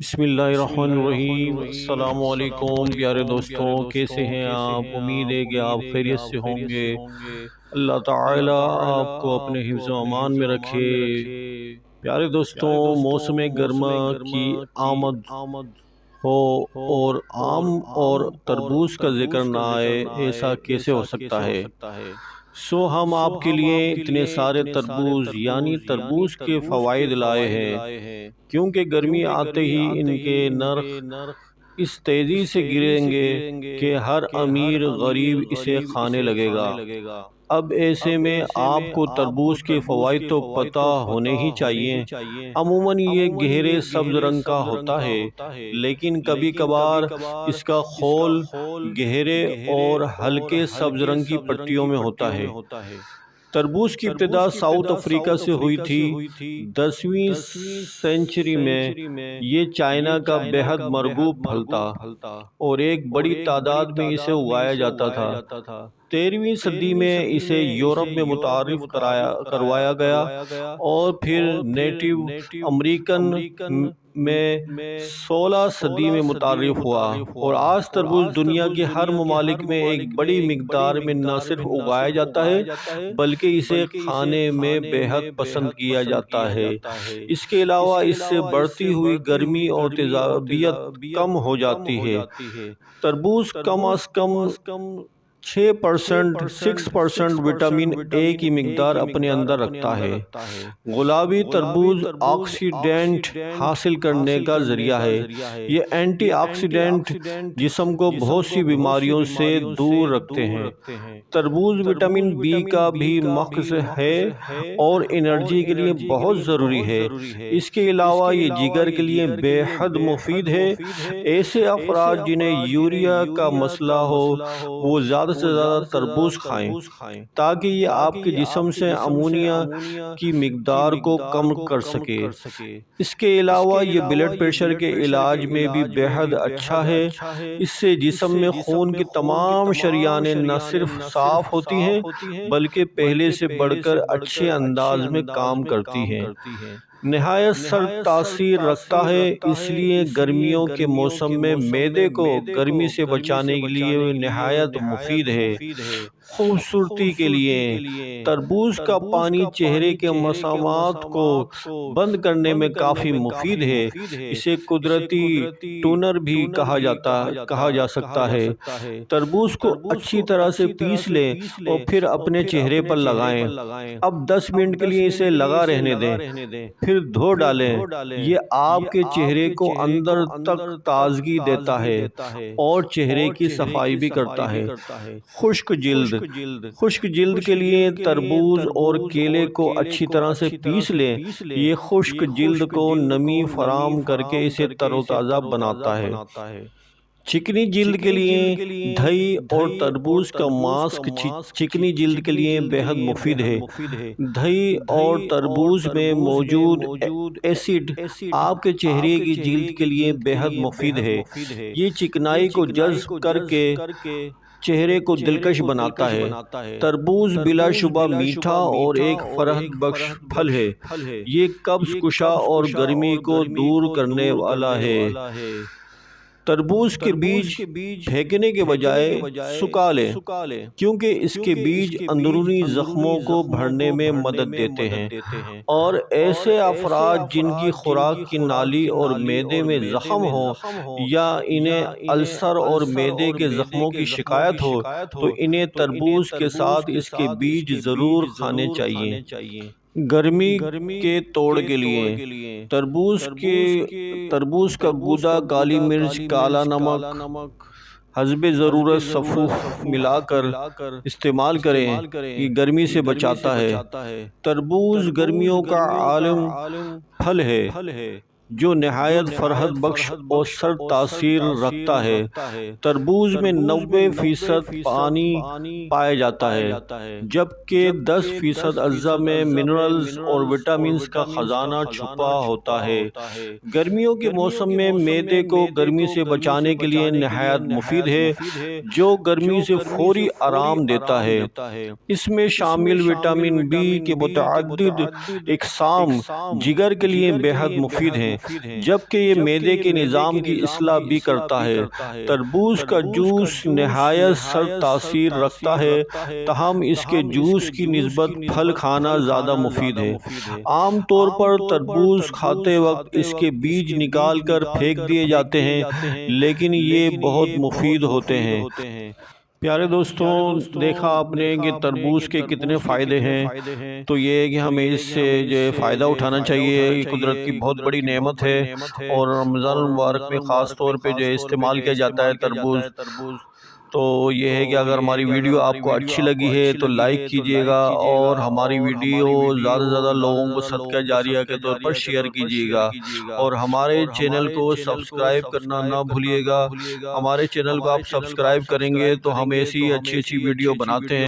بسم اللہ الرحمن الرحیم۔ السلام علیکم پیارے دوستوں، کیسے ہیں آپ؟ امید ہے کہ آپ خیریت سے ہوں گے۔ اللہ تعالی آپ کو اپنے حفظ و امان میں رکھے۔ پیارے دوستوں، موسم گرما کی آمد ہو اور آم اور تربوز کا ذکر نہ آئے، ایسا کیسے ہو سکتا ہے؟ ہم آپ کے لیے اتنے سارے تربوز یعنی تربوز کے فوائد لائے ہیں، کیونکہ گرمی آتے ہی ان کے نرخ اس تیزی سے گریں گے کہ ہر امیر غریب اسے کھانے لگے گا۔ اب ایسے میں آپ کو تربوز کے فوائد تو پتہ ہونے ہی چاہیے۔ عموماً یہ گہرے سبز رنگ کا ہوتا ہے، لیکن کبھی کبھار اس کا خول گہرے اور ہلکے سبز رنگ کی پٹیوں میں ہوتا ہے۔ تربوز کی ابتدا ساؤتھ افریقہ سے ہوئی تھی۔ 10ویں سینچری میں یہ چائنا کا بہت مرغوب پھل تھا اور ایک بڑی تعداد میں اسے اگایا جاتا تھا۔ 13ویں صدی میں اسے یورپ میں متعارف کروایا گیا اور پھر نیٹو امریکن میں 16 صدی میں متعارف ہوا، اور آج تربوز دنیا کے ہر ممالک میں ایک بڑی مقدار میں نہ صرف اگایا جاتا ہے بلکہ اسے کھانے میں بہت پسند کیا جاتا ہے۔ اس کے علاوہ اس سے بڑھتی ہوئی گرمی اور تیزابیت کم ہو جاتی ہے۔ تربوز کم از کم 6% وٹامن اے کی مقدار اپنے اندر رکھتا ہے۔ گلابی تربوز آکسیڈینٹ حاصل کرنے کا ذریعہ ہے۔ یہ اینٹی آکسیڈینٹ جسم کو بہت سی بیماریوں سے دور رکھتے ہیں۔ تربوز وٹامن بی کا بھی مخزن ہے اور انرجی کے لیے بہت ضروری ہے۔ اس کے علاوہ یہ جگر کے لیے بے حد مفید ہے۔ ایسے افراد جنہیں یوریا کا مسئلہ ہو وہ زیادہ سے زیادہ تربوز کھائیں تاکہ یہ آپ کے جسم سے امونیا کی مقدار کو کم کر سکے۔ اس کے علاوہ یہ بلڈ پریشر کے علاج میں بھی بہت اچھا ہے۔ اس سے جسم میں خون کی تمام شریانیں نہ صرف صاف ہوتی ہیں بلکہ پہلے سے بڑھ کر اچھے انداز میں کام کرتی ہیں۔ نہایت سرد تاثیر رکھتا ہے، اس لیے گرمیوں کے موسم میں معدے کو گرمی سے بچانے کے لیے نہایت مفید ہے۔ خوبصورتی کے لیے تربوز کا پانی چہرے کے مسامات کو بند کرنے میں کافی مفید ہے۔ اسے قدرتی ٹونر بھی کہا جا سکتا ہے۔ تربوز کو اچھی طرح سے پیس لیں اور پھر اپنے چہرے پر لگائیں۔ اب 10 منٹ کے لیے اسے لگا رہنے دیں، پھر دھو ڈالیں۔ یہ آپ کے چہرے کو اندر تک تازگی دیتا ہے اور چہرے کی صفائی بھی کرتا ہے۔ خشک جلد کے لیے تربوز اور کیلے کو اچھی طرح سے پیس لیں۔ یہ خشک جلد کو نمی فراہم کر کے اسے تر و تازہ بناتا ہے۔ چکنی جلد کے لیے دہی اور تربوز کا ماسک چکنی جلد کے لیے بہت مفید ہے۔ دہی اور تربوز میں موجود ایسڈ آپ کے چہرے کی جلد کے لیے بہت مفید ہے۔ یہ چکنائی کو جذب کر کے چہرے کو دلکش بناتا ہے۔ تربوز بلا شبہ میٹھا اور ایک فرحت بخش پھل ہے۔ یہ قبض کشا اور گرمی کو دور کرنے والا ہے۔ تربوز کے بیج پھینکنے کے بجائے سکھا لیں، کیونکہ اس کے بیج اندرونی زخموں کو بھرنے میں مدد دیتے ہیں، اور ایسے افراد جن کی خوراک کی نالی اور معدے میں زخم ہو یا انہیں السر اور معدے کے زخموں کی شکایت ہو تو انہیں تربوز کے ساتھ اس کے بیج ضرور کھانے چاہیے۔ گرمی کے توڑ کے لیے تربوز کا گودا، کالی مرچ، کالا نمک حسب ضرورت سفوف ملا کر استعمال کریں۔ یہ گرمی سے بچاتا ہے۔ تربوز گرمیوں کا عالم پھل ہے جو نہایت فرحت بخش اور سرد تاثیر رکھتا ہے۔ تربوز میں 90% پانی پایا جاتا ہے، جبکہ 10% اجزاء میں منرلز اور وٹامنز کا خزانہ چھپا ہوتا ہے۔ گرمیوں کے موسم میں معدے کو گرمی سے بچانے کے لیے نہایت مفید ہے، جو گرمی سے فوری آرام دیتا ہے۔ اس میں شامل وٹامن بی کے متعدد اقسام جگر کے لیے بہت مفید ہیں۔ جبکہ یہ معدے کے نظام کی اصلاح بھی کرتا ہے۔ تربوز کا جوس نہایت سرد تاثیر رکھتا ہے، تاہم اس کے جوس کی نسبت پھل کھانا زیادہ مفید ہے۔ عام طور پر تربوز کھاتے وقت اس کے بیج نکال کر پھینک دیے جاتے ہیں، لیکن یہ بہت مفید ہوتے ہیں۔ پیارے دوستوں، دیکھا آپ نے کہ تربوز کے کتنے فائدے ہیں، تو یہ ہے کہ ہمیں اس سے جو فائدہ اٹھانا چاہیے۔ یہ قدرت کی بہت بڑی نعمت ہے اور رمضان المبارک میں خاص طور پہ جو استعمال کیا جاتا ہے تربوز۔ تو یہ ہے کہ اگر ہماری ویڈیو آپ کو اچھی لگی ہے تو لائک کیجئے گا اور ہماری ویڈیو زیادہ سے زیادہ لوگوں کو صدقہ جاریہ کے طور پر شیئر کیجئے گا، اور ہمارے چینل کو سبسکرائب کرنا نہ بھولیے گا۔ ہمارے چینل کو آپ سبسکرائب کریں گے تو ہم ایسی اچھی ویڈیو بناتے ہیں۔